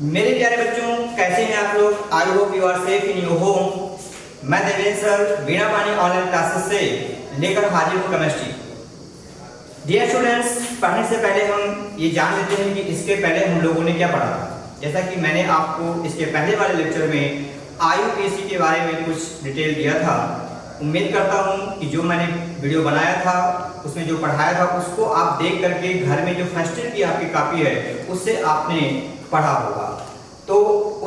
मेरे प्यारे बच्चों, कैसे हैं आप लोग? I hope you are safe in your home. मैं देवेंद्र सर वीणा पानी ऑनलाइन क्लासेस से लेकर हाजिर हूँ केमिस्ट्री। डियर स्टूडेंट्स, पढ़ने से पहले हम ये जान लेते हैं कि इसके पहले हम लोगों ने क्या पढ़ा था। जैसा कि मैंने आपको इसके पहले वाले लेक्चर में IUPAC के बारे में कुछ डिटेल दिया था। उम्मीद करता हूँ कि जो मैंने वीडियो बनाया था उसमें जो पढ़ाया था उसको आप देख करके घर में जो फर्स्ट ईयर की आपकी कॉपी है उससे आपने पढ़ा होगा। तो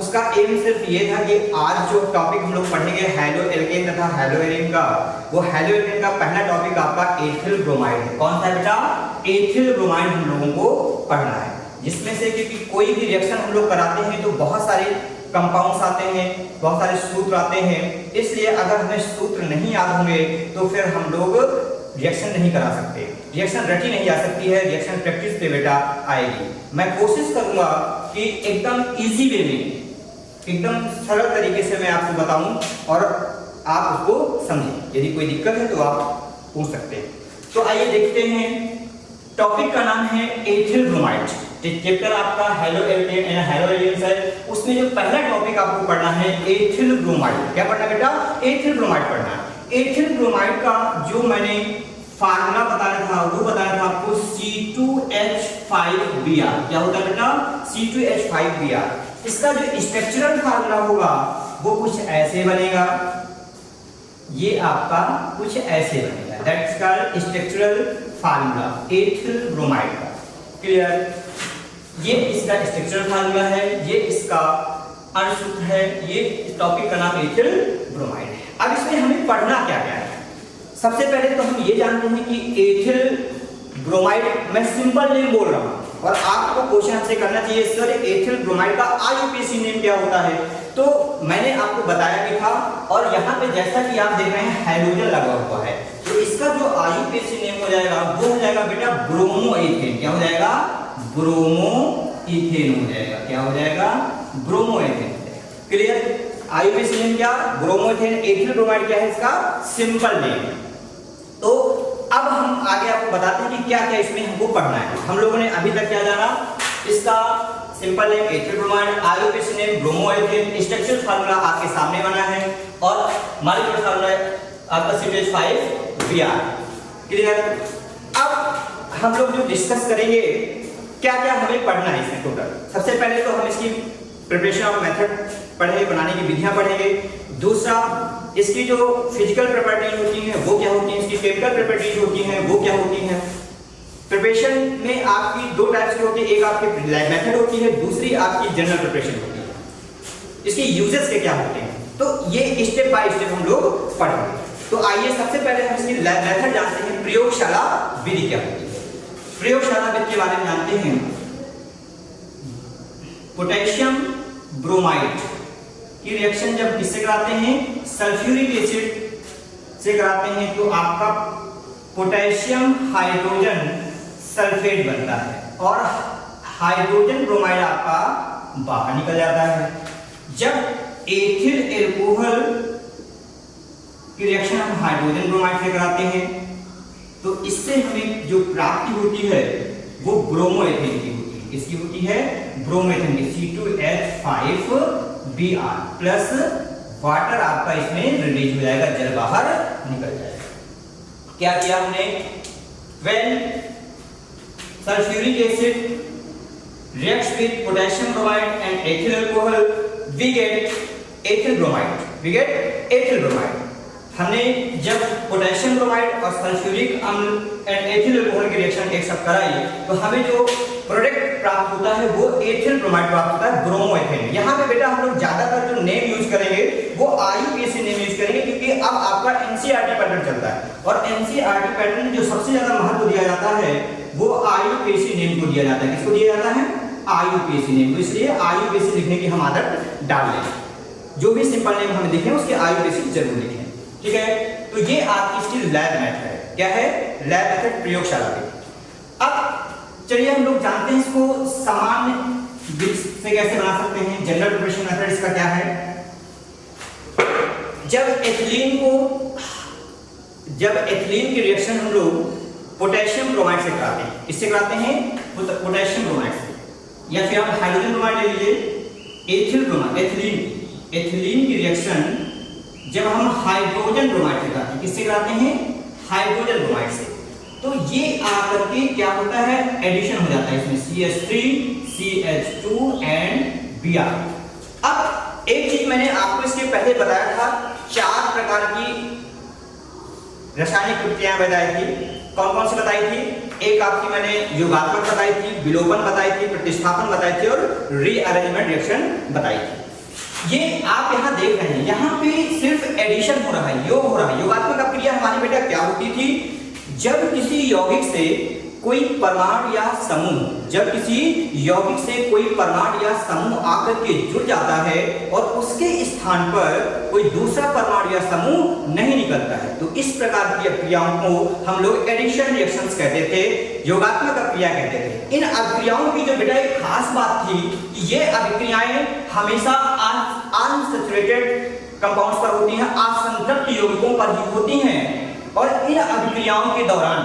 उसका एम सिर्फ ये था कि आज जो टॉपिक हम लोग पढ़ेंगे हैलो एल्केन तथा हैलो एरिन का, वो हैलो एल्केन का पहला टॉपिक आपका एथिल ब्रोमाइड है। कौन सा बेटा? एथिल ब्रोमाइड हम लोगों को पढ़ना है, जिसमें से क्योंकि कोई भी रिएक्शन हम लोग कराते हैं तो बहुत सारे कंपाउंड्स आते हैं, बहुत सारे सूत्र आते हैं, इसलिए अगर हमें सूत्र नहीं याद होंगे तो फिर हम लोग रिएक्शन नहीं करा सकते, रिएक्शन रटी नहीं जा सकती है, रिएक्शन प्रैक्टिस पे बेटा आएगी। मैं कोशिश करूंगा कि एकदम इजी वे में, एकदम सरल तरीके से मैं आपको बताऊं और आप उसको समझें। यदि कोई दिक्कत है तो आप पूछ सकते हैं। तो आइए देखते हैं। टॉपिक का नाम है एथिल ब्रोमाइड। चैप्टर आपका haloalkane and haloarene है, उसमें जो पहला टॉपिक आपको पढ़ना है एथिल ब्रोमाइड। क्या पढ़ना बेटा? एथिल ब्रोमाइड पढ़ना। एथिल ब्रोमाइड का जो मैंने फार्मूला बताया था वो बताया था आपको C2H5Br। क्या होता है बेटा? C2H5Br। इसका जो स्ट्रक्चरल फार्मूला होगा वो कुछ ऐसे बनेगा, ये आपका कुछ ऐसे बनेगा। That's called structural formula ethyl bromide का। क्लियर? ये इसका स्ट्रक्चरल फार्मूला है, ये इसका अणुसूत्र है, ये इस टॉपिक का नाम एथिल ब्रोमाइड है। अब इसमें हमें पढ़ना क्या क्या है? सबसे पहले तो हम ये जानते हैं कि एथिल ब्रोमाइड, मैं सिंपल नेम बोल रहा हूं और आपको क्वेश्चन हमसे करना चाहिए सर एथिल ब्रोमाइड का IUPAC नेम क्या होता है। तो मैंने आपको बताया भी था और यहाँ पे जैसा कि आप देख रहे हैं हाइड्रोजन लगा हुआ है, तो इसका जो IUPAC नेम हो जाएगा वो हो जाएगा बेटा ब्रोमो एथेन। क्या हो जाएगा? ब्रोमो इथेन हो जाएगा। क्या हो जाएगा? Bromo ethane. Clear? IUPAC name क्या? Bromo ethane. एथिल ब्रोमाइड क्या है? इसका सिंपल नेम। तो अब हम आगे आपको बताते हैं कि क्या क्या इसमें हमको पढ़ना है। हम लोगों ने अभी तक क्या जाना? इसका simple name ethyl bromide, IUPAC name bromo ethane, structural formula आपके सामने बना है और मॉलिक्यूलर फार्मूला आपका C2H5Br। क्लियर? अब हम लोग जो डिस्कस करेंगे क्या क्या हमें पढ़ना है इसमें टोटल। सबसे पहले तो हम इसकी प्रिपरेशन ऑफ मेथड पढ़ेंगे, बनाने की विधियां पढ़ेंगे। दूसरा, इसकी जो फिजिकल प्रॉपर्टीज होती हैं वो क्या होती हैं, इसकी केमिकल प्रॉपर्टीज होती हैं वो क्या होती हैं। प्रिपरेशन में आपकी दो टाइप्स की होती है, एक आपकी मेथड होती है, दूसरी आपकी जनरल प्रिपरेशन होती है। इसके यूजेस के क्या होते हैं, तो ये स्टेप बाय स्टेप हम लोग पढ़ेंगे। तो आइए सबसे पहले हम इसकी मेथड जानते हैं, प्रयोगशाला विधि क्या होती है। प्रयोगशाला विधि के बारे में जानते हैं। पोटेशियम ब्रोमाइड की रिएक्शन जब किससे कराते हैं? सल्फ्यूरिक एसिड से कराते हैं, तो आपका पोटेशियम हाइड्रोजन सल्फेट बनता है और हाइड्रोजन ब्रोमाइड आपका बाहर निकल जाता है। जब एथिल एल्कोहल की रिएक्शन हम हाइड्रोजन ब्रोमाइड से कराते हैं तो इससे हमें जो प्राप्ति होती है वो ब्रोमो एथेन की होती है। किसकी होती है? ब्रोमो एथेन की। C2H5Br प्लस वाटर आपका इसमें रिलीज हो जाएगा, जल बाहर निकल जाएगा। क्या किया हमने? When sulphuric acid reacts with potassium bromide and ethyl alcohol we get ethyl bromide. We get ethyl bromide. हमने जब पोटेशियम ब्रोमाइड और सल्फ्यूरिक अम्ल एंड एथिल अल्कोहल की रिएक्शन एक साथ कराई तो हमें जो प्रोडक्ट प्राप्त होता है वो एथिल ब्रोमाइड प्राप्त होता है, ब्रोमो एथेन। यहाँ पे बेटा हम लोग ज्यादातर जो नेम यूज करेंगे वो IUPAC नेम यूज करेंगे, क्योंकि अब आपका NCERT पैटर्न चलता है और NCERT पैटर्न में जो सबसे ज्यादा महत्व दिया जाता है वो IUPAC नेम को दिया जाता है। किसको दिया जाता है? IUPAC नेम को। इसलिए IUPAC लिखने की हम आदत डाल लें। जो भी सिंपल नेम हमें दिखे उसके IUPAC जरूर लिखें। ठीक है? तो ये आपकी इसकी लैब मेथड है। क्या है? लैब मेथड, प्रयोगशाला में। अब चलिए हम लोग जानते हैं इसको सामान्य विधि से कैसे बना सकते हैं। जनरल प्रिपरेशन मेथड इसका क्या है? जब एथिलीन की रिएक्शन हम लोग पोटेशियम ब्रोमाइड से कराते हैं, इससे कराते हैं पोटेशियम ब्रोमाइड से, या फिर आप हाइड्रोजन ब्रोमाइड ले लीजिए, एथिल ब्रोमाइड, एथिलीन की रिएक्शन जब हम हाइड्रोजन ब्रोमाइड से कराते हैं, किससे कराते हैं? हाइड्रोजन ब्रोमाइड से, तो ये आकर के क्या होता है? एडिशन हो जाता है इसमें CH3 CH2 एंड Br। अब एक चीज मैंने आपको इसके पहले बताया था, 4 प्रकार की रासायनिक प्रतिक्रियाएं बताई थी। कौन कौन सी बताई थी? एक आपकी मैंने योगात्मक बताई थी, विलोपन बताई थी, प्रतिस्थापन बताई थी और रीअरेंजमेंट रिएक्शन बताई थी। ये आप यहाँ देख रहे हैं, यहाँ पे सिर्फ एडिशन हो रहा है, योग हो रहा है। योगात्मक अभिक्रिया हमारी बेटा क्या होती थी? जब किसी यौगिक से कोई परमाणु या समूह, जब किसी यौगिक से कोई परमाणु या समूह आकर के जुड़ जाता है और उसके स्थान पर कोई दूसरा परमाणु या समूह नहीं निकलता है, तो इस प्रकार की अभिक्रियाओं को हम लोग एडिशन रिएक्शंस कहते थे, योगात्मक अभिक्रिया कहते थे। इन अभिक्रियाओं की जो बेटा एक खास बात थी कि ये अभिक्रियाएं हमेशा अनसैचुरेटेड कंपाउंड्स पर होती हैं, असंतृप्त यौगिकों पर ही होती हैं। और इन अभिक्रियाओं के दौरान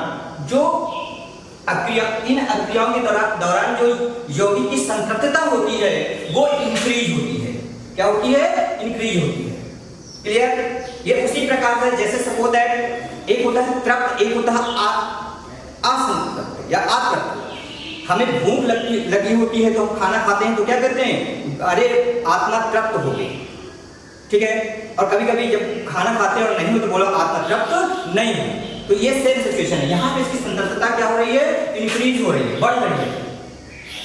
इन अभिक्रियाओं के दौरान जो यौगिक की संतृप्तता होती है वो इंक्रीज होती है। क्या होती है? इंक्रीज होती है। क्लियर? ये उसी प्रकार से जैसे सपोज दैट एक होता है तृप्त, एक होता है असंतृप्त या अतृप्त। हमें भूख लगी होती है तो हम खाना खाते हैं तो क्या करते हैं? अरे आत्मा तृप्त हो गई, ठीक है। और कभी कभी जब खाना खाते हैं और नहीं हो तो बोलो आत्मा तृप्त नहीं है। तो ये सेम सिचुएशन है, यहाँ पे इसकी संतृप्तता क्या हो रही है? इंक्रीज हो रही है, बढ़ रही है।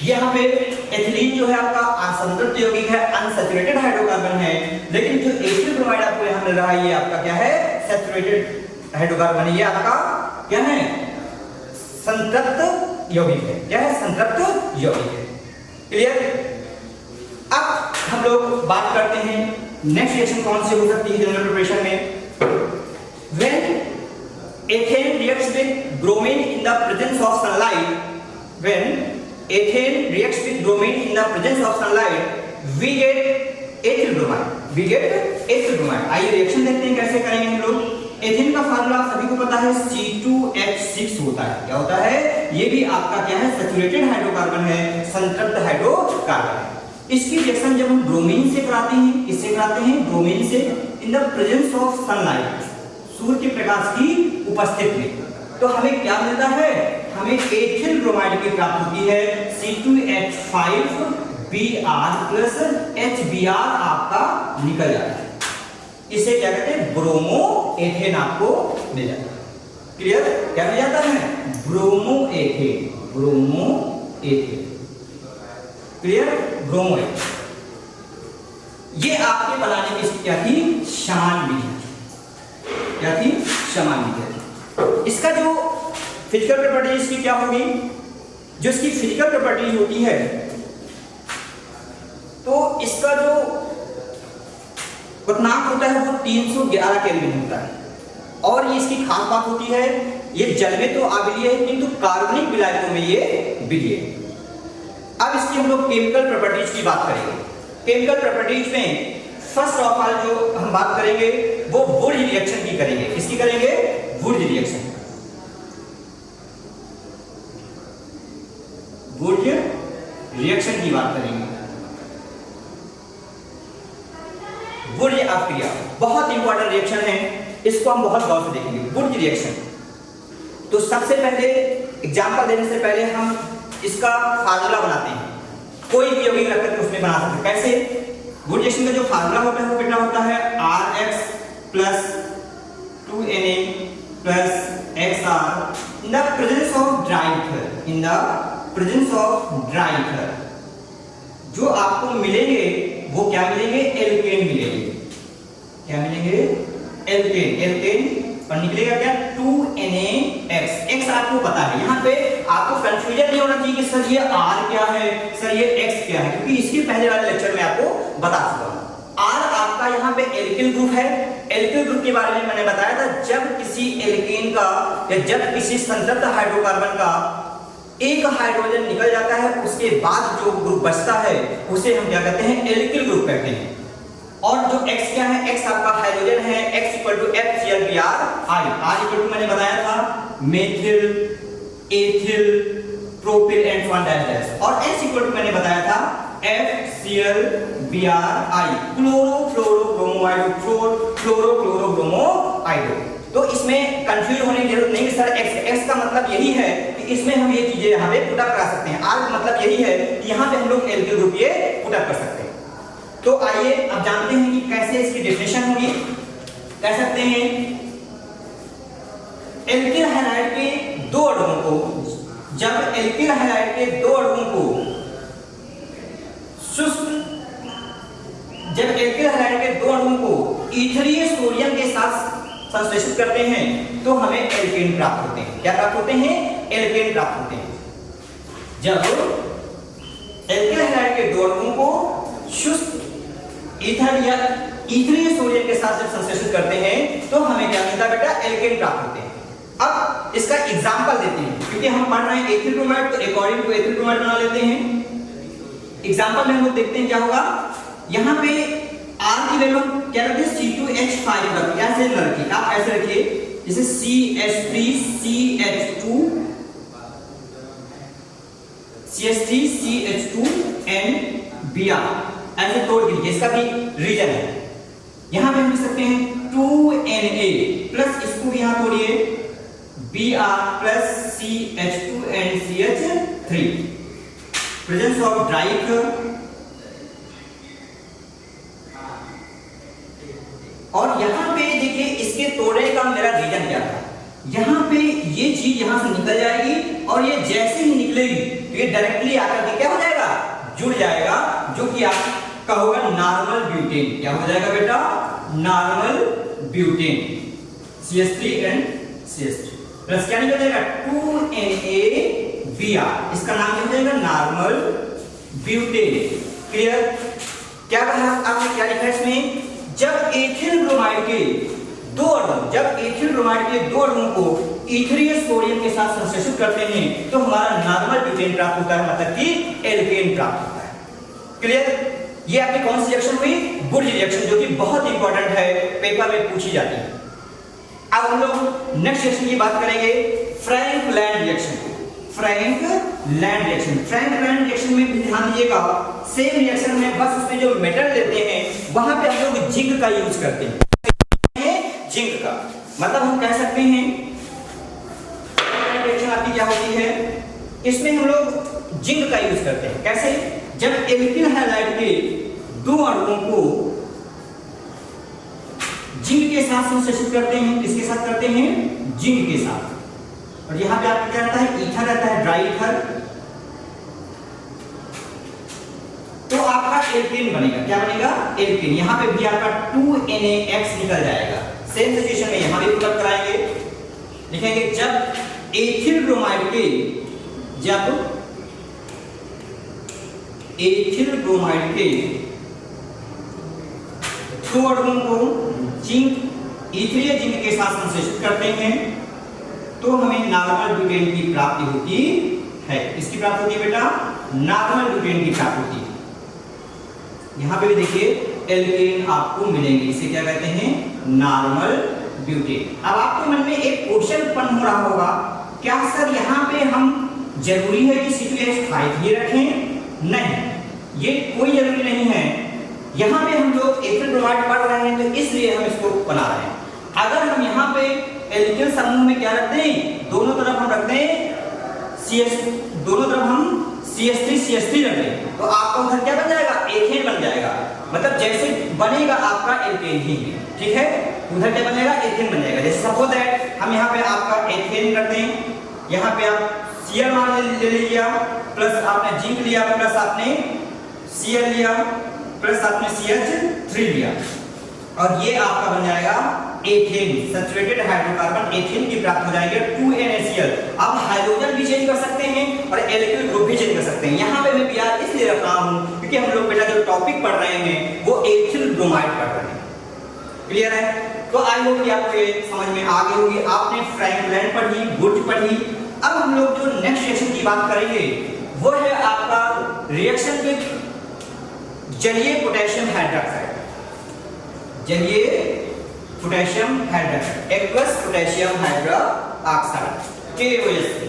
यहाँ पे एथिलीन जो है आपका असंतृप्त यौगिक है, अनसैचुरेटेड हाइड्रोकार्बन है, लेकिन जो एथिल ब्रोमाइड आपको यहाँ मिल रहा है ये आपका क्या है? सैचुरेटेड हाइड्रोकार्बन है। ये आपका क्या है? संतृप्त यौगिक है। क्या है? संतृप्त यौगिक है। क्लियर? अब हम लोग बात करते हैं नेक्स्ट रिएक्शन कौन सी हो सकती है जनरल प्रिपरेशन में। When ethane reacts with bromine in the presence of sunlight, when ethane reacts with bromine in the presence of sunlight, we get ethyl bromide. We get ethyl bromide. आइए reaction देखते हैं कैसे करेंगे हम लोग। Ethane का formula सभी को पता है, C2H6 होता है। क्या होता है? ये भी आपका क्या है? सैचुरेटेड हाइड्रोकार्बन है, संतृप्त हाइड्रोकार्बन है। इसकी रिएक्शन जब हम ब्रोमीन से कराते हैं, किससे कराते हैं? ब्रोमीन से, in the presence of sunlight, सूर्य के प्रकाश की उपस्थिति में, तो हमें क्या मिलता है? हमें एथिल ब्रोमाइड की प्राप्त होती है। C2H5Br प्लस HBr आपका निकल जाता है। इसे क्या कहते हैं? ब्रोमो एथेन आपको मिल जाता है। क्लियर? क्या मिल जाता है? Bromo ethane, bromo ethane. Clear? Bromo ethane. ये आपके बनाने की क्या थी? समान विधि। क्या थी? समान विधि। इसका जो फिजिकल प्रॉपर्टीज की क्या होगी? जो इसकी फिजिकल प्रॉपर्टीज होती है, तो इसका जो क्वथनांक होता है वो 311 केल्विन होता है। और ये इसकी खास बात होती है, ये जल में तो अम्लीय है किंतु कार्बनिक विलायकों में ये विलीय है। अब इसकी हम लोग केमिकल प्रॉपर्टीज की बात करेंगे। केमिकल प्रॉपर्टीज में फर्स्ट ऑफ ऑल जो हम बात करेंगे वो वुर्ज रिएक्शन की करेंगे। किसकी करेंगे? वुर्ज रिएक्शन। वुर्ज रिएक्शन की बात करेंगे। वुर्ज अभिक्रिया बहुत इंपॉर्टेंट रिएक्शन है, इसको हम बहुत गौर से देखेंगे। वुर्ज रिएक्शन, तो सबसे पहले एग्जांपल देने से पहले हम इसका फार्मूला बनाते हैं। कोई भी यौगिक रखकर उसमें बना सकते हैं। कैसे? वुर्ज रिएक्शन का जो फार्मूला होता है वो कितना होता है? RX plus 2Na plus XR in the presence of dry ether, in the presence of dry ether। जो आपको मिलेंगे वो क्या मिलेंगे? एल्केन मिलेंगे। क्या मिलेंगे? एल्केन। एल्केन और निकलेगा क्या? 2NaX। X आपको पता है, यहाँ पे आपको कंफ्यूजन नहीं होना चाहिए कि सर ये R क्या है, सर ये X क्या है, क्योंकि इसके पहले वाले लेक्चर में आपको बता चुका हूँ। R आपका यहाँ पे एल्किल ग्रुप है। एल्किल ग्रुप के बारे में मैंने बताया था, जब किसी एल्केन का या जब किसी संतृप्त हाइड्रोकार्बन का एक हाइड्रोजन निकल जाता है, उसके बाद जो ग्रुप बचता है उसे हम क्या कहते हैं? एल्किल ग्रुप कहते हैं। और जो X क्या है? X आपका हाइड्रोजन है, X = FCl(Br)। R मैंने बताया था methyl, ethyl, propyl and 1 dash. और S मैंने बताया था FCl-Br-I, क्लोरोफ्लोरोब्रोमोआइड, फ्लोरोक्लोरोब्रोमोआइड। तो इसमें कंफ्यूज होने की जरूरत नहीं कि सर एक्स का मतलब यही है कि इसमें हम ये चीजें यहाँ पे पुट अप करा सकते हैं, आर का मतलब यही है कि यहाँ पे हम लोग एल्किल ग्रुप ये पुट अप कर सकते हैं। तो आइए अब जानते हैं कि कैसे इसकी डेफिनेशन होगी। कह सकते हैं एल्किल हैलाइड के दो अणुओं को, जब एल्किल हैलाइड के दो अणुओं को जब एल्किल हैलाइड के दो अणुओं को ईथरीय सोडियम के साथ संश्लेषित करते हैं तो हमें एल्केन प्राप्त होते हैं। क्या प्राप्त होते हैं? एल्केन प्राप्त होते हैं। जब एल्किल हैलाइड के दो अणुओं को शुष्क ईथर या ईथरीय सोडियम के साथ जब संश्लेषित करते हैं तो हमें क्या मिलता है बेटा? एल्केन प्राप्त होते हैं। अब इसका एग्जांपल देते हैं, क्योंकि हम पढ़ रहे हैं एथिल ब्रोमाइड, तो अकॉर्डिंग टू एथिल ब्रोमाइड बना लेते हैं। एग्जांपल में हम लोग देखते हैं क्या होगा। यहाँ पे R की वैल्यू क्या रखते हैं? C2H5 रखिए। ऐसे रखिए, आप ऐसे रखिए जैसे CH3CH2 ऐसे तोड़ दीजिए। इसका भी रीजन है। यहाँ पे हम लिख सकते हैं 2Na प्लस इसको भी यहाँ तोड़िए Br plus CH2NCH3, presence of ड्राइक। और यहाँ पे देखिए इसके तोड़ने का मेरा रीजन क्या था। यहाँ पे ये चीज यहाँ से निकल जाएगी और ये जैसे ही निकलेगी तो ये डायरेक्टली आकर के क्या हो जाएगा? जुड़ जाएगा, जो कि आपका होगा नॉर्मल ब्यूटेन। क्या हो जाएगा बेटा? Normal butane. CH3 and CH3 plus क्या निकल जाएगा? 2NaBr। इसका नाम क्या हो जाएगा? Normal butane. क्लियर? क्या कहा आपने? क्या लिखा है इसमें? जब एथिल ब्रोमाइड के दो अणुओं को ईथरीय सोडियम के साथ संश्लेषित करते हैं तो हमारा नॉर्मल ब्यूटेन प्राप्त होता है, मतलब कि एल्केन प्राप्त होता है। क्लियर? ये आपकी कौन सी रिएक्शन हुई? बुर्ज रिएक्शन, जो कि बहुत इंपॉर्टेंट है, पेपर में पूछी जाती है। अब हम लोग नेक्स्ट रिएक्शन की बात करेंगे, फ्रैंकलैंड रिएक्शन। फ्रैंकलैंड रिएक्शन में भी ध्यान दीजिएगा, सेम रिएक्शन में बस उसमें जो मेटल लेते हैं वहां पे हम लोग जिंक का यूज करते हैं। जिंक का मतलब हम कह सकते हैं रिएक्शन आपकी क्या होती है, इसमें हम लोग जिंक का यूज करते हैं। कैसे? जब एल्किल हैलाइड के दो अणुओं को जिंक के साथ संश्लेषित करते हैं। किसके साथ करते हैं? जिंक के साथ। और यहां पे आपका क्या रहता है? ईथर रहता है, ड्राई ईथर। तो आपका एल्केन बनेगा। क्या बनेगा? एल्केन। यहां पे भी आपका 2NaX निकल जाएगा। सेम सिचुएशन में यहां भी पुट कराएंगे, लिखेंगे जब एथिल ब्रोमाइड के दो अणुओं को जिंक ईथरीय जिंक के साथ संश्लेषित करते हैं तो हमें नॉर्मल ब्यूटेन की प्राप्ति होती है। इसकी प्राप्ति होती है बेटा? नॉर्मल ब्यूटेन की प्राप्ति होती है। यहां पे भी देखिए एल्केन आपको मिलेंगे, इसे क्या कहते हैं? Normal butane. अब आपके मन में एक क्वेश्चन उत्पन्न हो रहा होगा, क्या सर यहाँ पे हम जरूरी है कि C2H5 ही रखें? नहीं, ये कोई जरूरी नहीं है। यहाँ पे हम लोग एथिल ब्रोमाइड पढ़ रहे हैं तो इसलिए हम इसको बना रहे हैं। अगर हम यहाँ पे एल्किल समूह में क्या रखते हैं? दोनों तरफ हम रखते हैं CH3 रखें तो आपका उधर क्या बन जाएगा? एथेन बन जाएगा। मतलब जैसे बनेगा आपका एल्केन ही, ठीक है? उधर क्या बन जाएगा? एथेन बन जाएगा। जैसे सपोज दैट हम यहाँ पे आपका एथेन करते हैं, यहाँ पे आप Cl मान ले लिया, प्लस आपने जिंक लिया, प्लस आपने Cl लिया, प्लस आपने CH3 लिया, और ये आपका बन जाएगा एथेन। सैचुरेटेड हाइड्रोकार्बन एथेन की प्राप्त हो जाएगी 2NaCl। अब हाइड्रोजन भी चेंज कर सकते हैं और एल्किल ग्रुप भी चेंज कर सकते हैं। यहाँ पे मैं Br इसलिए रख रहा हूँ क्योंकि हम लोग बेटा जो टॉपिक पढ़ रहे हैं वो एथिल ब्रोमाइड पढ़ रहे हैं। क्लियर है? तो आई होप कि आपको ये समझ में आ गई होगी। आपने फ्रैंकलैंड पढ़ी, बुर्ज पढ़ी। अब हम लोग जो नेक्स्ट रिएक्शन की बात करेंगे वो है आपका रिएक्शन विद जलीय potassium hydroxide. Aqueous potassium hydroxide के वजह से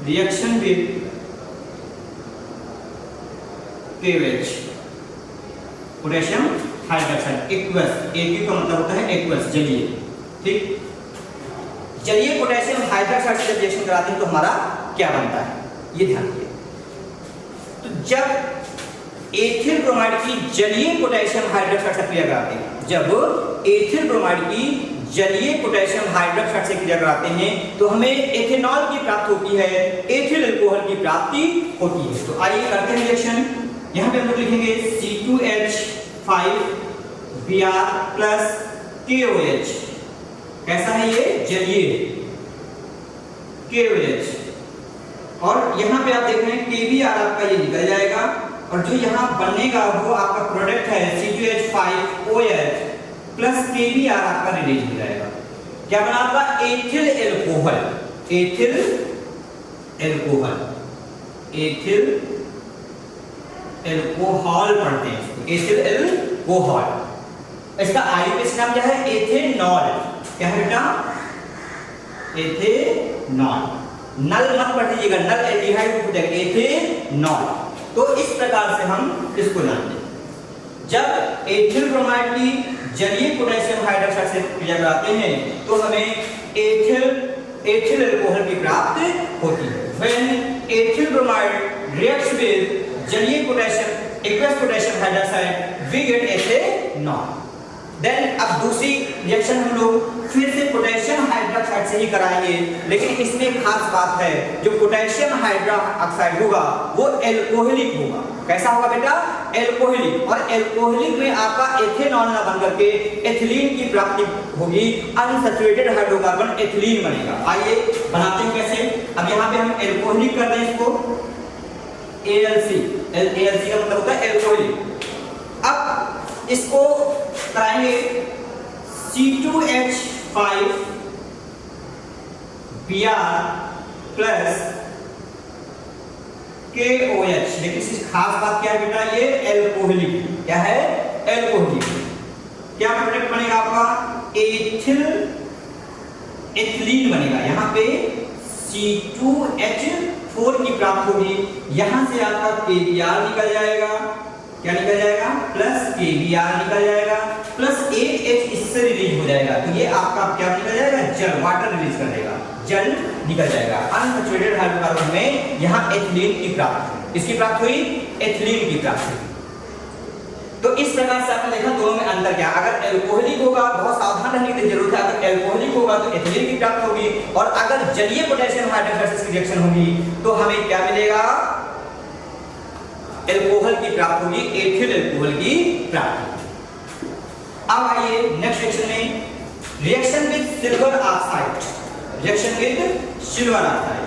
reaction with KOH potassium hydroxide aqueous, AQ का मतलब होता है एक्वस जलीय, ठीक। जलीय पोटेशियम हाइड्रोक्साइड से रिएक्शन कराते हैं तो हमारा क्या बनता है ये ध्यान दिए। तो जब एथिल ब्रोमाइड की जलीय पोटेशियम हाइड्रोक्साइड से क्रिया कराते हैं, जब एथिल ब्रोमाइड की जलीय पोटेशियम हाइड्रोक्साइड से क्रिया कराते हैं तो हमें एथेनॉल की प्राप्ति होती है, एथिल अल्कोहल की प्राप्ति होती है। तो आइए करते हैं रिएक्शन। यहाँ पे हम लोग लिखेंगे C2H5Br प्लस KOH। कैसा है ये जलीय KOH, और यहाँ पे आप देख रहे हैं KBr आपका ये निकल जाएगा और जो यहाँ बनेगा वो आपका प्रोडक्ट है C2H5OH प्लस KBr आपका रिलीज हो जाएगा। क्या बना आपका ethyl alcohol, ethyl alcohol, ethyl alcohol पढ़ते हैं इसको, एथिल एल्कोहल। इसका आईयूपीएसी नाम क्या है एथेनॉल। क्या है बेटा एथेनॉल, नल मत पढ़ लीजिएगा, नल एल्डिहाइड हो जाएगा एथेनॉल। तो इस प्रकार से हम इसको जानते हैं। जब एथिल ब्रोमाइड की जलीय पोटेशियम हाइड्रोक्साइड से क्रिया कराते हैं तो हमें एथिल अल्कोहल की प्राप्ति होती है। When ethyl bromide reacts with जलीय potassium aqueous potassium hydroxide we get ethanol। Then अब दूसरी रिएक्शन हम लोग फिर से पोटेशियम हाइड्रोक्साइड से ही कराएंगे, लेकिन इसमें एक खास बात है, जो पोटेशियम हाइड्रोक्साइड होगा वो एल्कोहलिक होगा। कैसा होगा बेटा एल्कोहलिक, और एल्कोहलिक में आपका एथेनॉल ना बन करके एथिलीन की प्राप्ति होगी, अनसैचुरेटेड हाइड्रोकार्बन एथिलीन बनेगा। आइए बनाते हैं कैसे। अब यहाँ पे हम एल्कोहलिक कर दें इसको ALC, ALC का मतलब होता है एल्कोहलिक। अब इसको कराएंगे C2H5Br प्लस KOH। देखिए इसकी खास बात क्या है बेटा, ये एल्कोहलिक, क्या है एल्कोहलिक। क्या प्रोडक्ट बनेगा आपका एथिल एथिलीन बनेगा। यहाँ पे C2H4 की प्राप्त होगी, यहां से आपका KBr निकल जाएगा। क्या निकल जाएगा प्लस KBr निकल जाएगा प्लस एक H इससे रिलीज हो जाएगा। तो ये आपका क्या निकल जाएगा जल, वाटर रिलीज कर देगा, जल निकल जाएगा। अनसैचुरेटेड हाइड्रोकार्बन में यहाँ एथिलीन की प्राप्ति हुई, इसकी प्राप्ति हुई एथिलीन की प्राप्ति हुई। तो इस प्रकार से आपने देखा दोनों में अंतर क्या। अगर एल्कोहलिक होगा बहुत सावधान रहने की जरूरत है, अगर एल्कोहलिक होगा तो एथिलीन की प्राप्ति होगी, और अगर जलीय पोटेशियम हाइड्रोक्साइड की रिएक्शन होगी तो हमें क्या मिलेगा एल्कोहल की प्राप्ति होगी, एथिल एल्कोहल की प्राप्ति। अब आइए नेक्स्ट रिएक्शन में, reaction with silver oxide, reaction with silver oxide.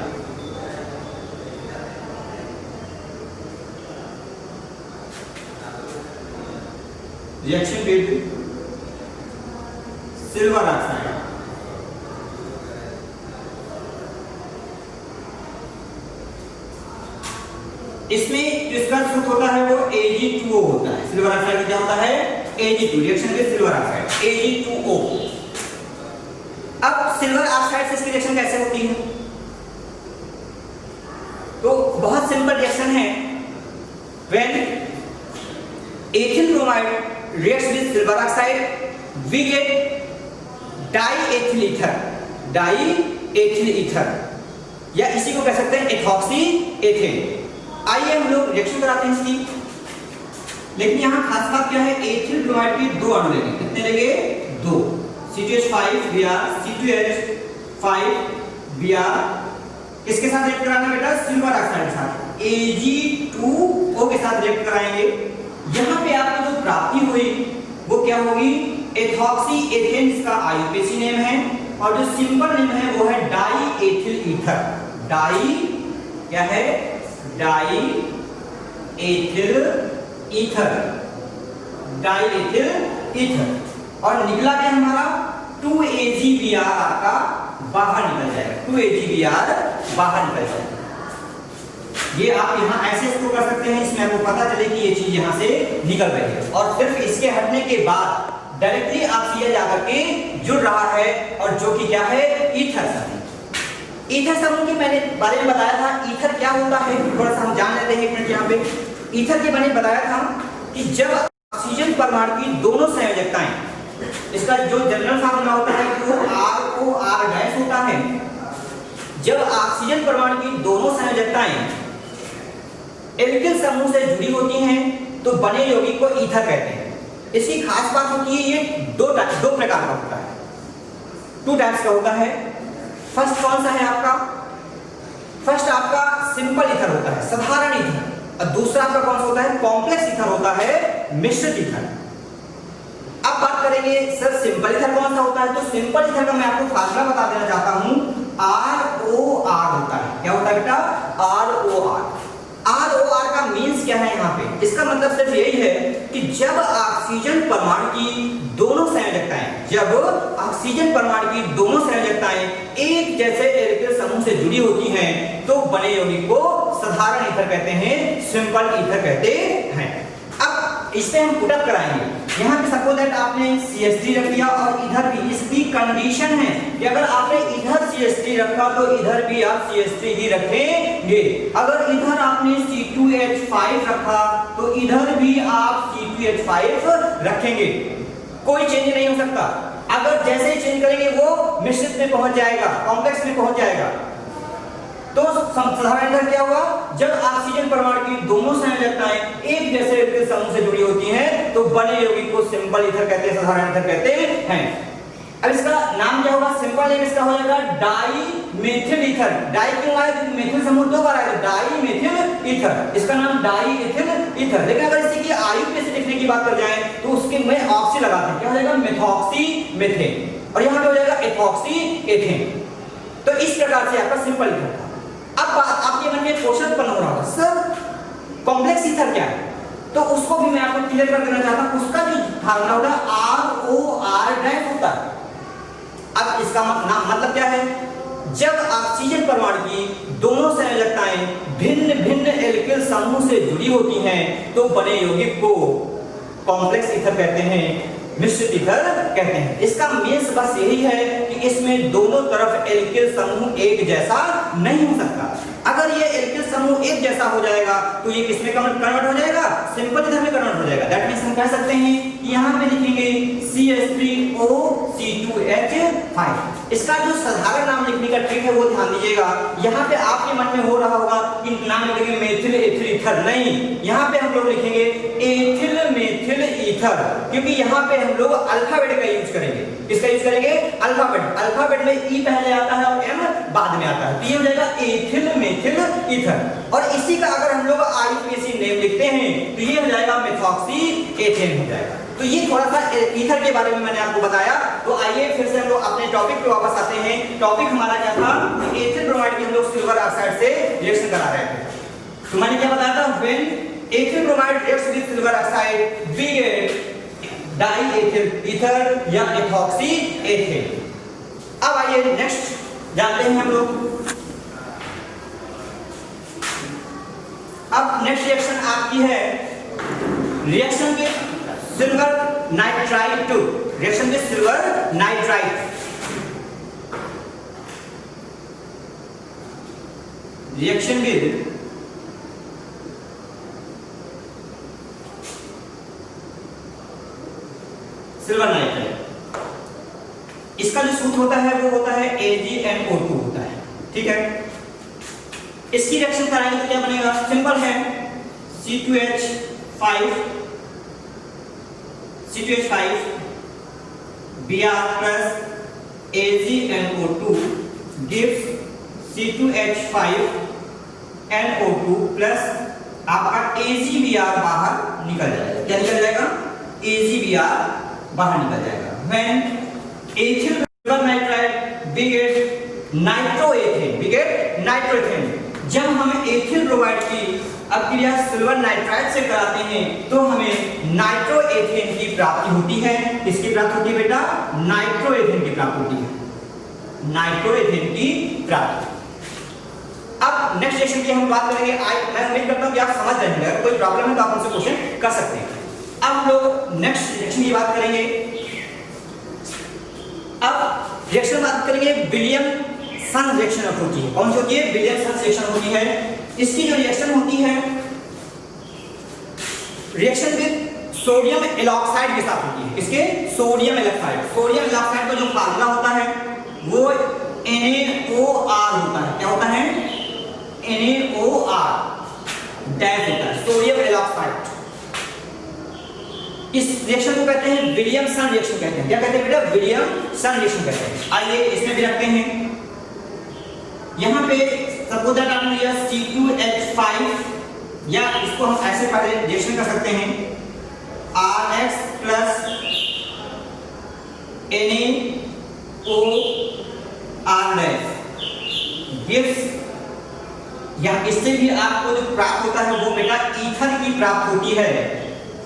Reaction with silver oxide. इसमें जिसका सूत्र होता है वो Ag2O होता है। सिल्वर ऑक्साइड क्या होता है Ag2, reaction with silver oxide Ag2O। अब सिल्वर ऑक्साइड से इसकी रिएक्शन कैसे होती है, तो बहुत सिंपल रिएक्शन है। When ethyl bromide reacts with silver oxide we get diethyl ether, diethyl ether, या इसी को कह सकते हैं एथॉक्सी एथेन। आइए हम लोग रिएक्शन कराते हैं इसकी, लेकिन यहाँ खास बात क्या है, एथिल ब्रोमाइड के दो अणु लेंगे। कितने लेंगे दो, C2H5Br, C2H5Br किसके साथ रिएक्ट कराना बेटा सिल्वर ऑक्साइड के साथ, Ag2O के साथ रिएक्ट कराएंगे। यहाँ पे आपको जो प्राप्ति हुई वो क्या होगी एथॉक्सी एथेन, इसका आईयूपीएसी नेम है, और जो सिंपल नेम है वो है डाईएथिल ईथर। डाई क्या है डाईएथिल ईथर, डाईएथिल ईथर। और निकला क्या हमारा 2AgBr आपका बाहर निकल जाएगा, 2AgBr बाहर निकल जाएगा। ये आप यहाँ ऐसे इसको कर सकते हैं, इसमें आपको पता चले कि ये चीज यहाँ से निकल रही है, और सिर्फ इसके हटने के बाद डायरेक्टली आप सीधे जाकर के जुड़ रहा है, और जो कि क्या है ईथर से। ईथर समूह के मैंने बारे में बताया था, ईथर क्या होता है थोड़ा सा हम जान लेते हैं एक मिनट यहाँ पे। ईथर के मैंने बताया था कि जब ऑक्सीजन परमाणु की दोनों संयोजकताएं, इसका जो जनरल फार्मूला होता है वो ROR डैश होता है। जब ऑक्सीजन परमाणु की दोनों संयोजकताएं एल्किल समूह से जुड़ी होती हैं तो बने यौगिक को ईथर कहते हैं। इसकी खास बात होती है ये दो प्रकार का होता है, 2 टाइप्स का होता है। फर्स्ट कौन सा है आपका? फर्स्ट आपका सिंपल ईथर होता है, साधारण ईथर, और दूसरा आपका कौन सा होता है? कॉम्प्लेक्स ईथर होता है, मिश्रित ईथर। अब बात करेंगे सर सिंपल ईथर कौन सा होता है, तो सिंपल ईथर का मैं आपको फार्मूला बता देना चाहता हूं, ROR होता है। क्या होता है बेटा? ROR। ROR का मीन्स क्या है यहाँ पे? इसका मतलब सिर्फ यही है कि जब ऑक्सीजन परमाणु की दोनों संयोजकताएं, एक जैसे एल्किल समूह से जुड़ी होती हैं तो बने यौगिक को साधारण ईथर कहते हैं, सिंपल ईथर कहते हैं। अब इससे हम पुटअप कराएंगे। यहाँ पे सपोज दैट आपने CH3 रख दिया और इधर भी, इसकी कंडीशन है कि अगर आपने इधर CH3 रखा तो इधर भी आप CH3 ही रखेंगे। अगर इधर आपने C2H5 रखा तो इधर भी आप C2H5 रखेंगे, कोई चेंज नहीं हो सकता। अगर जैसे ही चेंज करेंगे वो मिश्रित में पहुंच जाएगा, कॉम्प्लेक्स में पहुंच जाएगा। तो साधारण ईथर क्या हुआ? जब ऑक्सीजन परमाणु की दोनों संयोजकताएं एक जैसे एल्किल समूह से जुड़ी होती हैं तो बने यौगिक को सिंपल ईथर कहते हैं, साधारण ईथर कहते हैं। अब इसका नाम क्या होगा? सिंपल नेम इसका हो जाएगा डाईमेथिल ईथर। डाई क्यों आया? क्योंकि मेथिल समूह 2 बार आएगा, डाईमेथिल ईथर। इसका नाम डाईएथिल ईथर। लेकिन अगर इसी की आयु कैसे लिखने की बात कर जाए तो उसके में ऑक्सी लगाते हैं, क्या हो जाएगा? मेथॉक्सी मेथेन, और यहाँ पे हो जाएगा एथॉक्सी एथेन। तो इस प्रकार से आपका सिंपल ईथर था। अब आपके मन में क्वेश्चन उत्पन्न हो रहा होगा, सर कॉम्प्लेक्स ईथर क्या है? तो उसको भी मैं आपको क्लियर कर देना चाहता हूं। उसका जो फार्मूला होता है ROR डैश होता है। अब इसका मतलब क्या है? जब ऑक्सीजन परमाणु की दोनों संयोजकताएं भिन्न भिन्न एल्किल समूह से जुड़ी होती हैं तो बने यौगिक को कॉम्प्लेक्स ईथर कहते हैं, मिश्रित ईथर कहते हैं। इसका मीन्स बस यही है कि इसमें दोनों तरफ एल्किल समूह एक जैसा नहीं हो सकता। अगर ये एल्किल समूह एक जैसा हो जाएगा तो ये किसमें कन्वर्ट हो जाएगा? सिंपल ईथर में कन्वर्ट हो जाएगा। दैट मींस हम कह सकते हैं कि यहाँ पे लिखेंगे CH3OC2H5। इसका जो साधारण नाम लिखने का ट्रिक है वो ध्यान दीजिएगा। यहाँ पे आपके मन में हो रहा होगा कि नाम लिखेंगे मेथिल एथिल ईथर, नहीं, यहाँ पे हम लोग लिखेंगे एथिल मेथिल ईथर, क्योंकि यहाँ पे हम लोग अल्फाबेट का यूज करेंगे। किसका यूज करेंगे? अल्फाबेट। अल्फाबेट में ई पहले आता है और एम बाद में आता है, तो ये हो जाएगा एथिल मेथिल ईथर। और इसी का अगर हम लोग IUPAC नेम लिखते हैं तो ये हो जाएगा मेथॉक्सी एथेन हो जाएगा। तो ये थोड़ा सा ईथर के बारे में मैंने आपको बताया। तो आइए फिर से हम लोग अपने टॉपिक पे वापस आते हैं। टॉपिक हमारा क्या था? एथिल ब्रोमाइड की हम लोग सिल्वर ऑक्साइड से रिएक्शन करा रहे थे। तो मैंने क्या बताया था? When ethyl bromide reacts with silver oxide we get diethyl ether या एथॉक्सी एथेन। अब आइए नेक्स्ट जानते हैं हम लोग। अब नेक्स्ट रिएक्शन आपकी है reaction with silver nitrite two, reaction with silver nitrite. Reaction with silver nitrite, इसका जो सूत्र होता है वो होता है AgNO2 होता है, ठीक है। इसकी रिएक्शन कराएंगे तो क्या बनेगा? सिंपल है, C2H5 Br plus AgNO2 gives C2H5NO2 plus आपका AgBr बाहर निकल जाएगा। क्या निकल जाएगा? AgBr बाहर निकल जाएगा। When ethyl silver nitride we get नाइट्रोएथेन। जब हम एथिल ब्रोमाइड की अभिक्रिया सिल्वर नाइट्राइड से कराते हैं तो हमें नाइट्रोएथेन की प्राप्ति होती है। किसकी प्राप्ति होती है बेटा? नाइट्रोएथेन की प्राप्ति होती है, नाइट्रोएथेन की प्राप्ति। अब नेक्स्ट सेशन की हम बात करेंगे। मैं उम्मीद करता हूं कि आप समझ रहे हैं। अगर कोई प्रॉब्लम है तो आप हमसे क्वेश्चन कर सकते हैं। अब हम लोग नेक्स्ट रिएक्शन की बात करेंगे। अब रिएक्शन बात करेंगे विलियम सन रिएक्शन होती है। कौन सी होती है? विलियमसन रिएक्शन होती है। इसकी जो रिएक्शन होती है रिएक्शन विद सोडियम एलॉक्साइड के साथ होती है। इसके सोडियम एलॉक्साइड, सोडियम एलॉक्साइड का जो फार्मूला होता है वो NaOR होता है। क्या होता है? NaOR डैश होता है, सोडियम एलॉक्साइड। इस रिएक्शन को कहते हैं विलियमसन रिएक्शन कहते हैं। क्या कहते हैं बेटा? विलियमसन रिएक्शन कहते हैं। आइए इसमें भी रखते हैं। यहां पे सपोज दैट आपने लिया C2H5, या इसको हम ऐसे पहले रिएक्शन कर सकते हैं RX प्लस NaOR गिव्स, या इससे भी आपको जो प्राप्त होता है वो बेटा ईथर की प्राप्त होती है,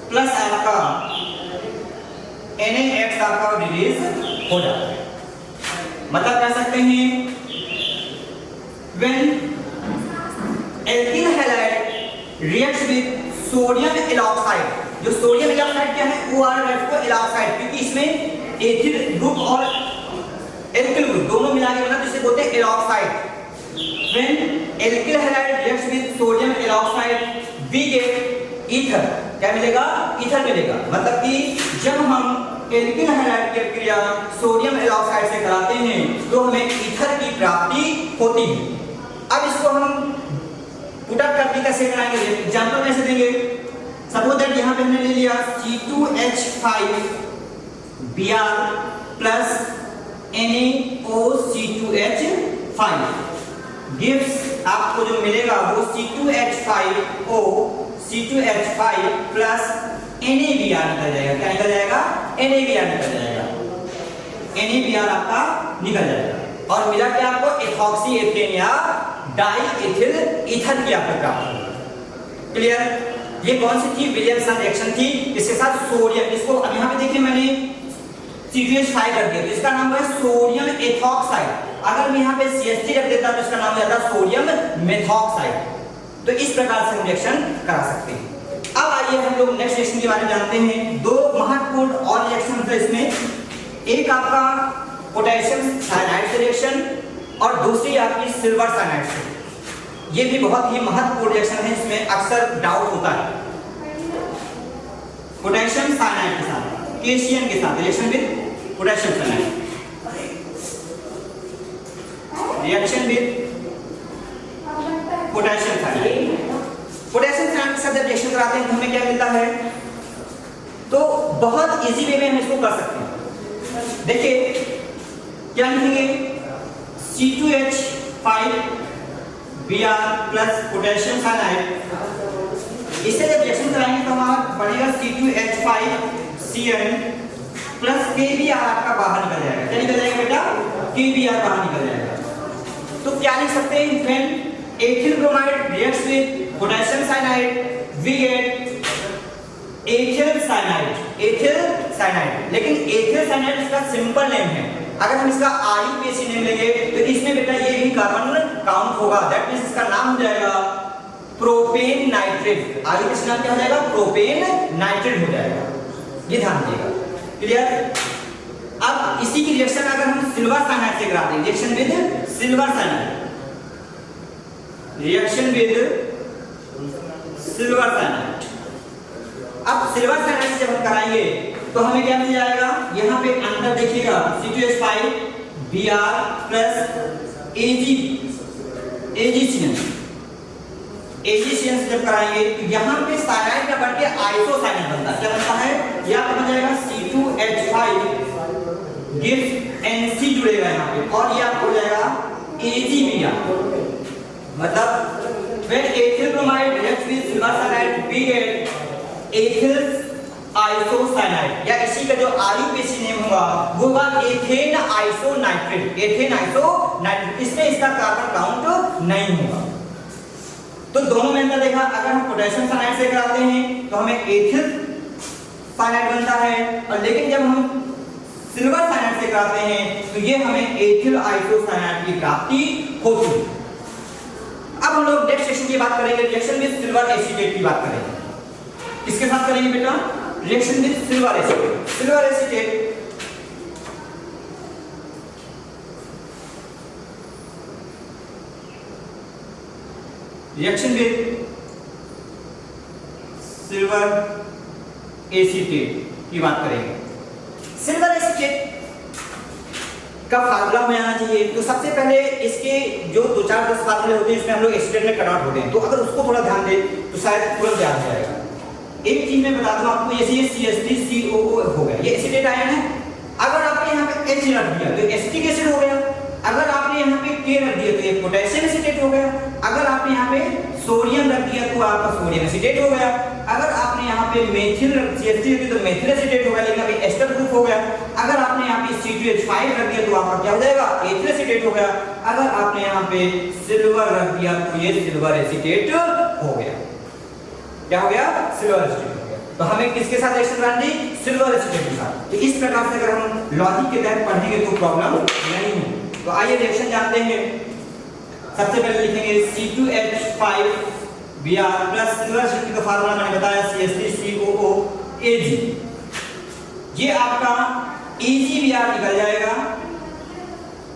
प्लस आपका NaX आपका रिलीज हो जाता है। मतलब कह सकते हैं when alkyl halide reacts with sodium eloxide, जो सोडियम एलॉक्साइड क्या है? OR को एलॉक्साइड, क्योंकि इसमें एथिल ग्रुप और एल्किल ग्रुप दोनों मिला के बना, जिसे बोलते हैं एलॉक्साइड। when alkyl halide reacts with sodium eloxide we get ether. क्या मिलेगा? ईथर मिलेगा। मतलब कि जब हम एल्किल हैलाइड की क्रिया सोडियम एलॉक्साइड से कराते हैं तो हमें ईथर की प्राप्ति होती है। अब इसको हम पुट अप करके कैसे कराएंगे? एग्जांपल कैसे देंगे? सपोज दैट यहां पे हमने ले लिया C2H5Br प्लस NaOC2H5 गिव्स, आपको जो मिलेगा वो C2H5O C2H5 प्लस NaBr निकल जाएगा। क्या निकल जाएगा? NaBr निकल जाएगा। NaBr आपका निकल जाएगा और मिला क्या आपको? एथॉक्सी एथेन या डाई एथिल ईथर की आपको प्राप्त होगी। क्लियर? ये कौन सी थी? विलियमसन रिएक्शन थी। इसके साथ सोडियम, इसको अब यहां पे देखिए मैंने C2H5 रख दिया, इसका नाम है सोडियम एथॉक्साइड। अगर मैं यहां पे CH3 रख देता तो इसका नाम हो जाता सोडियम मेथॉक्साइड। तो इस प्रकार से हम रिएक्शन करा सकते हैं। अब आइए हम लोग नेक्स्ट रिएक्शन के बारे में जानते हैं। दो महत्वपूर्ण और रिएक्शन है इसमें, एक आपका पोटेशियम साइनाइड से रिएक्शन और दूसरी आपकी सिल्वर साइनाइड से। ये भी बहुत ही महत्वपूर्ण रिएक्शन है, इसमें अक्सर डाउट होता है। पोटेशियम साइनाइड के साथ, केशियन के साथ reaction with potassium cyanide, reaction with potassium cyanide. Potassium cyanide के साथ जब रिएक्शन कराते हैं तो हमें क्या मिलता है? तो बहुत इजी वे में हम इसको कर सकते हैं। देखिए क्या लिखेंगे? C2H5Br प्लस पोटेशियम साइनाइड, इससे जब रिएक्शन कराएंगे तो हमारा बनेगा C2H5Cn प्लस KBr आपका बाहर निकल जाएगा। क्या निकल जाएगा बेटा? KBr बाहर निकल जाएगा। तो क्या लिख सकते हैं? when ethyl bromide reacts with potassium cyanide we get ethyl cyanide, ethyl cyanide। लेकिन ethyl cyanide इसका सिंपल नेम है। अगर हम इसका IUPAC नेम लेंगे तो इसमें बेटा ये भी कार्बन काउंट होगा, दैट मींस इसका नाम हो जाएगा प्रोपेन नाइट्रेट। IUPAC नाम क्या हो जाएगा? प्रोपेन नाइट्रेट हो जाएगा। ये ध्यान दीजिएगा। क्लियर? अब इसी की रिएक्शन अगर हम सिल्वर साइनाइड से कराते हैं, reaction with silver cyanide, reaction with silver cyanide. अब सिल्वर साइनाइड से जब हम कराएंगे तो हमें क्या मिल जाएगा? यहाँ पे अंदर देखिएगा C2H5Br प्लस AgCN से जब कराएंगे तो यहाँ पे साइनाइड का बढ़ के आइसो साइनाइड बनता है। क्या बनता है? यह बन जाएगा C2H5 गिव्स NC जुड़ेगा यहाँ पे और ये आपको हो जाएगा AgBr। मतलब when ethyl bromide reacts with silver cyanide we get ethyl isocyanide, या इसी का जो IUPAC नेम होगा वो होगा एथेन आइसोनाइट्रेट, एथेन आइसोनाइट्रेट। इसमें इसका कार्बन काउंट नहीं होगा। तो दोनों में अंतर देखा। अगर हम पोटेशियम साइनाइड से कराते हैं तो हमें एथिल साइनाइड बनता है, और लेकिन जब हम सिल्वर साइनाइड से कराते हैं तो ये हमें एथिल आइसोसाइनाइड की प्राप्ति होती है। अब हम लोग नेक्स्ट रिएक्शन की बात करेंगे, रिएक्शन विद सिल्वर एसीटेट की बात करेंगे। किसके साथ करेंगे बेटा? Reaction with silver acetate. Silver acetate reaction with silver acetate की बात करेंगे। सिल्वर एसीटेट का फार्मूला हमें आना चाहिए। तो सबसे पहले इसके जो 2-4-10 फार्मूले होते हैं इसमें हम लोग एसीटेट में कन्वर्ट होते हैं, तो अगर उसको थोड़ा ध्यान दें तो शायद तुरंत याद हो जाएगा। एक चीज मैं बता दूं आपको, जैसे ये CH3COO हो गया, ये एसीटेट आयन है। अगर आपने यहाँ पे H रख दिया तो एसिटिक एसिड हो गया। अगर आपने यहाँ पे K रख दिया तो ये पोटेशियम एसीटेट हो गया। अगर आपने यहाँ पे सोडियम रख दिया तो आपका सोडियम एसीटेट हो गया। अगर आपने यहाँ पे मेथिल CH3 रख दिया तो मेथिल एसीटेट हो गया, लेकिन अभी एस्टर ग्रुप हो गया। अगर आपने यहाँ पे C2H5 रख दिया तो आपका क्या हो जाएगा, एथिल एसीटेट हो गया। अगर आपने यहाँ पे सिल्वर रख दिया तो ये सिल्वर एसीटेट हो गया। क्या हो गया, सिल्वर एसीटेट हो गया। तो हमें किसके साथ रिएक्शन बनानी थी, सिल्वर एसीटेट के साथ। तो इस प्रकार से अगर हम लॉजिक के तहत पढ़ेंगे तो प्रॉब्लम नहीं है। तो आइए रिएक्शन जानते हैं। सबसे पहले लिखेंगे C2H5Br प्लस सिल्वर एसीटेट का फार्मूला मैंने बताया CH3COOAg। ये आपका AgBr निकल जाएगा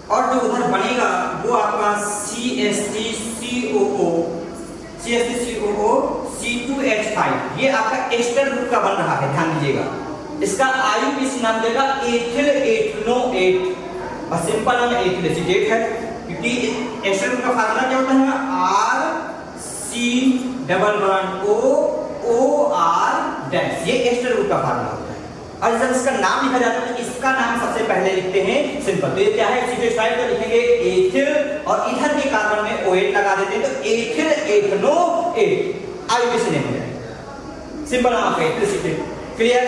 और जो उधर बनेगा वो आपका CH3COO C2H5, ये आपका एस्टर ग्रुप का बन रहा है, ध्यान दीजिएगा। इसका IUPAC नाम देगा एथिल एथनोएट और सिंपल नाम एथिल एसीटेट है, क्योंकि एस्टर ग्रुप का फार्मूला क्या होता है, RC≡OOR डैश, ये एस्टर ग्रुप का फार्मूला होता है। और जब इसका नाम लिखा जाता है तो इसका नाम सबसे पहले लिखते हैं सिंपल। तो ये क्या है, C2H5 को लिखेंगे एथिल और इधर के कार्बन में OH लगा देते हैं तो एथिल एथनोएट IUPAC नेम हो जाएगा। सिंपल नाम आपका ethyl acetate. Clear?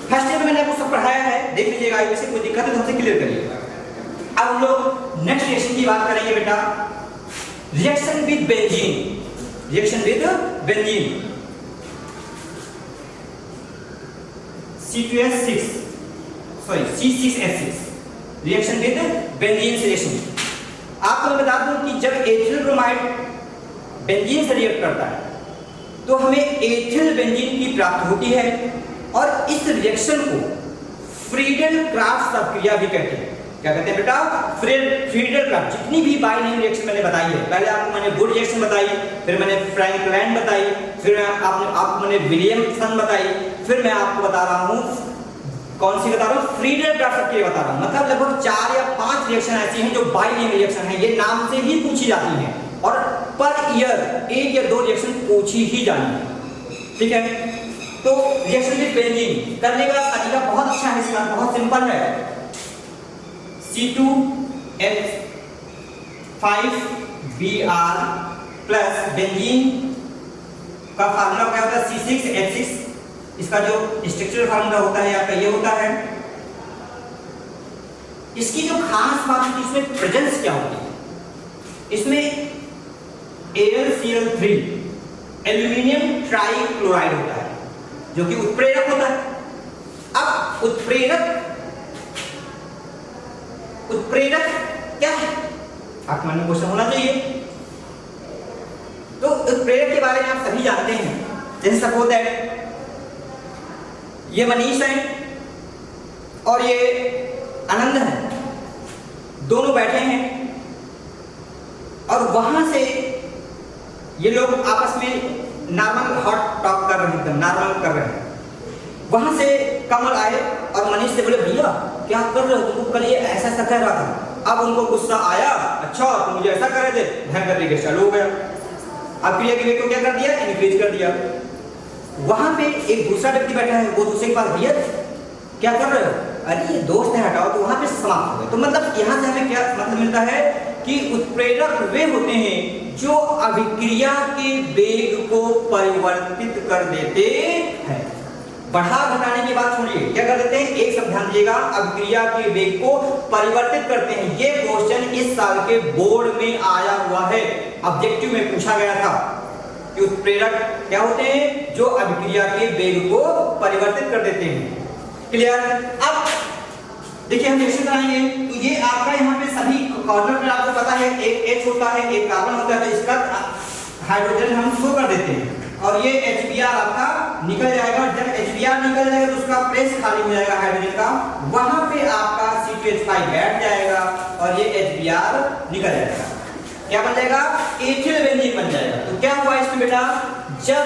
First year में मैंने आपको सब पढ़ाया है, देख लीजिएगा। IUPAC कोई दिक्कत है तो हमसे क्लियर करिएगा। अब हम लोग नेक्स्ट रिएक्शन की बात करेंगे बेटा, reaction with benzene. Reaction with benzene C6H6 reaction with benzene से रिएक्शन। आपको मैं बता दूं कि जब एथिल ब्रोमाइड बेंजीन से रिएक्ट करता है तो हमें एथिल बेंजीन की प्राप्ति होती है और इस रिएक्शन को फ्रीडेल-क्राफ्ट प्रक्रिया भी कहते हैं। क्या कहते हैं बेटा, फ्रीडेल-क्राफ्ट। जितनी भी बाइनेम रिएक्शन मैंने बताई है, पहले आपको मैंने वुड रिएक्शन बताई, फिर मैंने फ्रैंकलैंड बताई, फिर आपको मैंने विलियमसन बताई, फिर मैं आपको बता रहा हूँ कौन सी बता रहा हूँ, फ्रीडेल-क्राफ्ट प्रक्रिया बता रहा हूँ। मतलब लगभग 4 या 5 रिएक्शन ऐसी हैं जो बाइनेम रिएक्शन है, ये नाम से ही पूछी जाती हैं और पर ईयर 1 या 2 रिएक्शन पूछी ही जानी है। ठीक है, तो रिएक्शन विद बेंजीन करने का तरीका बहुत अच्छा है, इसका बहुत सिंपल है। C2H5Br प्लस बेंजीन का फार्मूला क्या होता है, C6H6। इसका जो स्ट्रक्चरल फार्मूला होता है आपका ये होता है। इसकी जो खास बात है इसमें प्रेजेंस क्या होती है, इसमें AlCl3 एल्यूमिनियम ट्राइक्लोराइड होता है जो कि उत्प्रेरक होता है। अब उत्प्रेरक क्या है, आपके मन में क्वेश्चन होना चाहिए। तो उत्प्रेरक के बारे में आप सभी जानते हैं। जैसे सपोज दैट ये मनीष है और ये आनंद है, दोनों बैठे हैं और वहां से ये लोग आपस में नॉर्मल हॉट टॉक कर रहे हैं, एकदम नॉर्मल कर रहे हैं। वहां से कमल आए और मनीष से बोले भैया क्या कर रहे हो, तुमको कल ये ऐसा ऐसा कह रहा था। अब उनको गुस्सा आया, अच्छा तुम मुझे ऐसा कर रहे थे, भयंकर तरीके से चालू हो गया। अब क्रिया के वेग को क्या कर दिया, इंक्रीज कर दिया। वहां पे एक दूसरा व्यक्ति बैठा है, वो दूसरे के पास भैया क्या कर रहे हो, अरे ये दोस्त है हटाओ, तो वहां पे समाप्त हो गए। तो मतलब यहाँ से हमें क्या मतलब मिलता है कि उत्प्रेरक वे होते हैं जो अभिक्रिया के वेग को परिवर्तित कर देते हैं। बढ़ा घटाने की बात छोड़िए, क्या कर देते हैं, एक शब्द ध्यान दीजिएगा, अभिक्रिया के वेग को परिवर्तित करते हैं। ये क्वेश्चन इस साल के बोर्ड में आया हुआ है, ऑब्जेक्टिव में पूछा गया था कि उत्प्रेरक क्या होते हैं जो अभिक्रिया के वेग को परिवर्तित कर देते हैं। क्लियर? अब देखिए हम रिएक्शन कराएंगे तो ये आपका यहाँ पे सभी कॉर्नर पर आपको पता है एक H होता है, एक कार्बन होता है, तो इसका हाइड्रोजन हम शो कर देते हैं और ये HBr आपका निकल जाएगा। जब HBr निकल जाएगा तो उसका प्लेस खाली हो जाएगा हाइड्रोजन का, वहां पे आपका C2H5 बैठ जाएगा और ये HBr निकल जाएगा। क्या बन जाएगा, एथिल बेंजीन बन जाएगा। तो बेटा, जब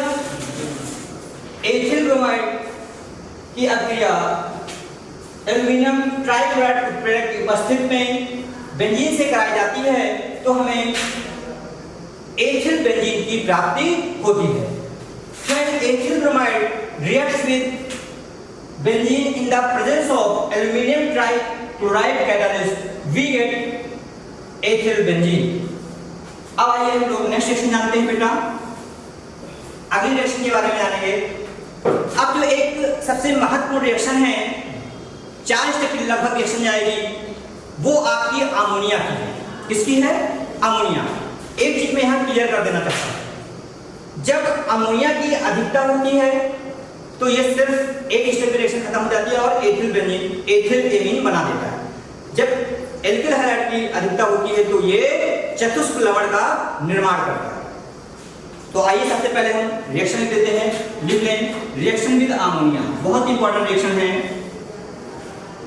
एथिल ब्रोमाइड की अभिक्रिया एल्युमिनियम ट्राइक्लोराइड उत्प्रेरक की उपस्थिति में बेंजीन से कराई जाती है तो हमें एथिल बेंजीन की प्राप्ति होती है। When ethyl bromide reacts with benzene in the presence of aluminium trichloride catalyst, we get ethyl benzene। अब आइए हम लोग नेक्स्ट रिएक्शन जानते हैं बेटा। अगली रिएक्शन के बारे में जानेंगे। अब जो एक सबसे महत्वपूर्ण रिएक्शन है, 4 स्टेप की लगभग रिएक्शन जाएगी, वो आपकी अमोनिया की है। किसकी है? अमोनिया। एक चीज मैं यहाँ क्लियर कर देना चाहता हूँ, जब अमोनिया की अधिकता होती है तो ये सिर्फ एक स्टेप में रिएक्शन खत्म हो जाती है और एथिल बेंजीन, एथिल एमीन बना देता है। जब एल्किल हैलाइड की अधिकता होती है तो ये चतुष्क लवण का निर्माण करता है। तो आइए सबसे पहले हम रिएक्शन लिख देते हैं। लिख लें रिएक्शन विद अमोनिया, बहुत इंपॉर्टेंट रिएक्शन है।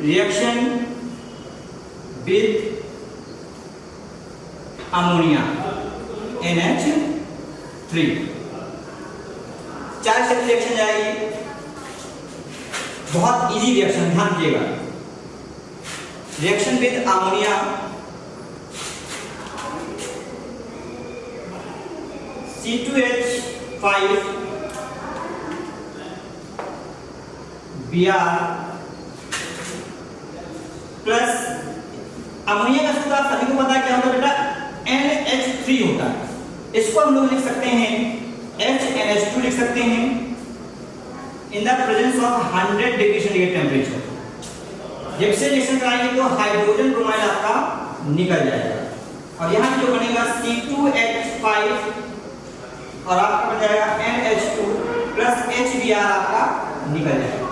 Reaction with ammonia NH3, 4 step reaction जाएगी। बहुत इजी रिएक्शन, ध्यान दीजिएगा। Reaction with ammonia C2H5 Br plus ammonia का सूत्र आप सभी को पता है क्या होता है बेटा? NH3 होता है। इसको हम लोग लिख सकते हैं HNH2 लिख सकते हैं इन the presence of 100 degree centigrade temperature. जब से रिएक्शन कराएंगे तो हाइड्रोजन ब्रोमाइड आपका निकल जाएगा और यहाँ जो बनेगा C2H5 और आपका बन जाएगा NH2 प्लस HBr आपका निकल जाएगा।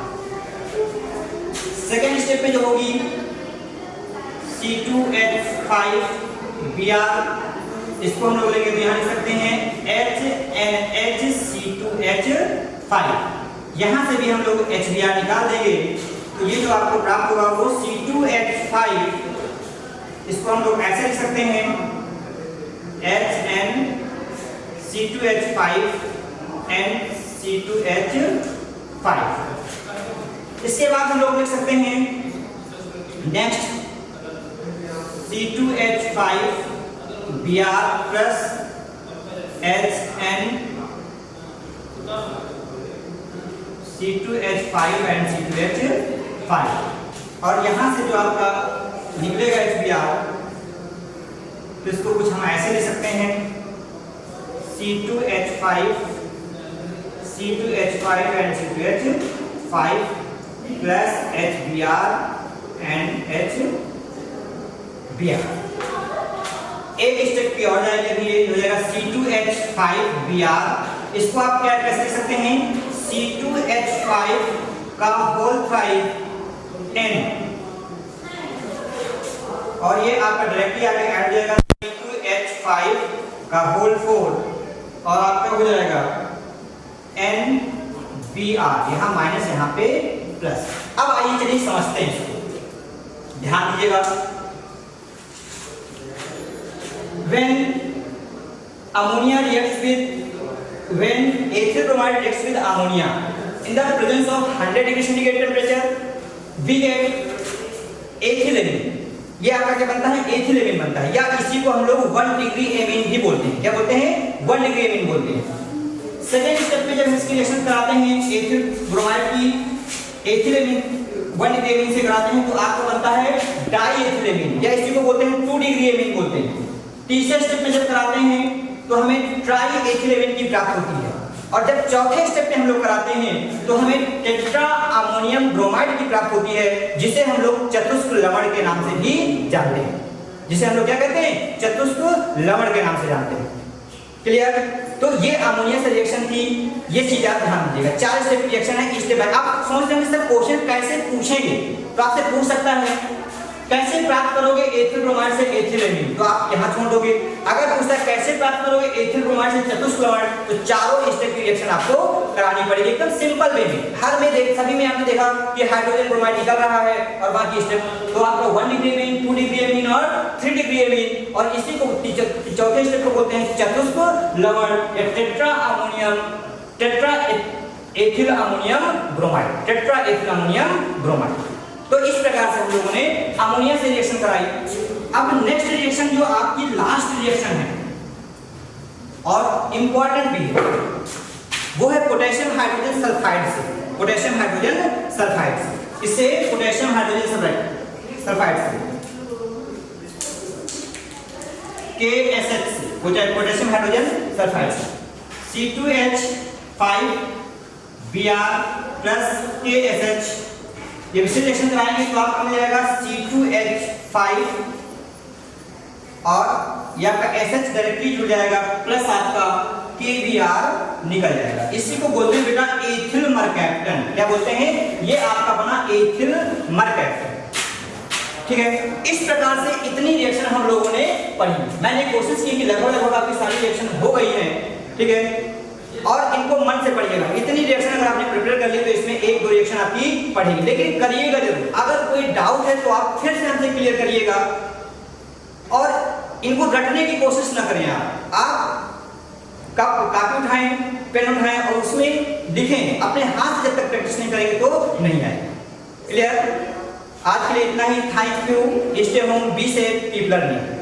सेकेंड स्टेप पे जो होगी C2H5 Br, इसको हम लोग लेंगे तो यहाँ लिख सकते हैं HNH2H5। यहाँ से भी हम लोग HBr निकाल देंगे तो ये जो आपको प्राप्त होगा वो C2H5, इसको हम लोग ऐसे लिख सकते हैं HNC2H5 NC2H5। इसके बाद हम लोग लिख सकते हैं next C2H5 Br plus HN C2H5 and C2H5 और यहाँ से जो आपका निकलेगा HBr तो इसको कुछ हम ऐसे ले सकते हैं C2H5 and C2H5 plus HBr and HBr। एक स्टेप की और जाएगी, अभी ये हो जाएगा C2H5Br। इसको आप क्या कैसे लिख सकते हैं? C2H5 का होल 5 N और ये आपका डायरेक्टली आगे ऐड हो जाएगा C2H5 का होल 4 और आपका हो जाएगा NBr, यहाँ माइनस यहाँ पे प्लस। अब आइए चलिए समझते हैं इसको, ध्यान दीजिएगा। When ammonia reacts with when ethyl bromide reacts with ammonia in the presence of 100 degree centigrade temperature, we get ethylamine। ये आपका क्या बनता है? एथिलेमिन बनता है, या इसी को हम लोग 1 डिग्री एमीन भी बोलते हैं। क्या बोलते हैं? 1 डिग्री एमीन बोलते हैं। सेकेंड स्टेप में जब इसकी रिएक्शन कराते हैं एथिल ब्रोमाइड की एथिलेमिन 1 डिग्री एमीन से कराते हैं तो आपको बनता है डाई एथिलेमिन, या इसी को बोलते हैं 2 डिग्री एमीन बोलते हैं। तीसरे स्टेप में जब कराते हैं तो हमें ट्राई एथिलेमिन की प्राप्ति होती है और जब चौथे स्टेप में हम लोग कराते हैं तो हमें टेट्रा अमोनियम ब्रोमाइड की प्राप्ति होती है, जिसे हम लोग चतुष्क लवण के नाम से भी जानते हैं। जिसे हम लोग क्या कहते हैं? चतुष्क लवण के नाम से जानते हैं। क्लियर? तो ये अमोनिया से रिएक्शन थी, ये चीज आप ध्यान दीजिएगा। 4 स्टेप रिएक्शन है। स्टेप बाय आप सोच रहे हैं सर क्वेश्चन कैसे पूछेंगे, तो आपसे पूछ सकता है कैसे प्राप्त करोगे एथिल ब्रोमाइड से एथिलेमीन, तो आप यहां छोड़ दोगे। अगर पूछता है कैसे प्राप्त करोगे एथिल ब्रोमाइड से चतुष्क लवण, तो चारों स्टेप की रिएक्शन आपको करानी पड़ेगी एकदम सिंपल वे में। हर में देख सभी में आपने देखा कि हाइड्रोजन ब्रोमाइड निकल रहा है और बाकी स्टेप तो आपको 1 डिग्री एमीन, 2 डिग्री एमीन और 3 डिग्री एमीन, और इसी को चौथे स्टेप को बोलते हैं चतुष्क लवण या tetra ammonium, tetra ethyl ammonium bromide, tetra ethyl ammonium bromide. तो इस प्रकार से हम लोगों ने अमोनिया से रिएक्शन कराई। अब नेक्स्ट रिएक्शन जो आपकी लास्ट रिएक्शन है और इंपॉर्टेंट भी है, वो है पोटेशियम हाइड्रोजन सल्फाइड से, पोटेशियम हाइड्रोजन सल्फाइड से, इससे पोटेशियम हाइड्रोजन सल्फाइड से KSH से, पोटेशियम हाइड्रोजन सल्फाइड से C2H5 Br प्लस KSH, ये विशेष रिएक्शन कराएंगे तो आपका मिल जाएगा C2H5 और या आपका SH डायरेक्टली जुड़ जाएगा प्लस आपका KBr निकल जाएगा। इसी को बोलते हैं बेटा एथिल मरकैप्टन। क्या बोलते हैं? ये आपका बना एथिल मरकैप्टन। ठीक है, इस प्रकार से इतनी रिएक्शन हम लोगों ने पढ़ी। मैंने कोशिश की कि लगभग आपकी सारी रिएक्शन हो गई है। ठीक है, और इनको मन से पढ़िएगा। इतनी रिएक्शन अगर आपने प्रिपेयर कर ली तो इसमें 1-2 रिएक्शन आपकी पढ़ेगी, लेकिन करिएगा जरूर। अगर कोई डाउट है तो आप फिर से हमसे क्लियर करिएगा और इनको रटने की कोशिश ना करें। आप कॉपी उठाएं, पेन उठाएं और उसमें लिखें। अपने हाथ से जब तक प्रैक्टिस नहीं करेंगे तो नहीं आएगा। क्लियर? आज के लिए इतना ही। Thank you. Stay home, be safe, keep learning.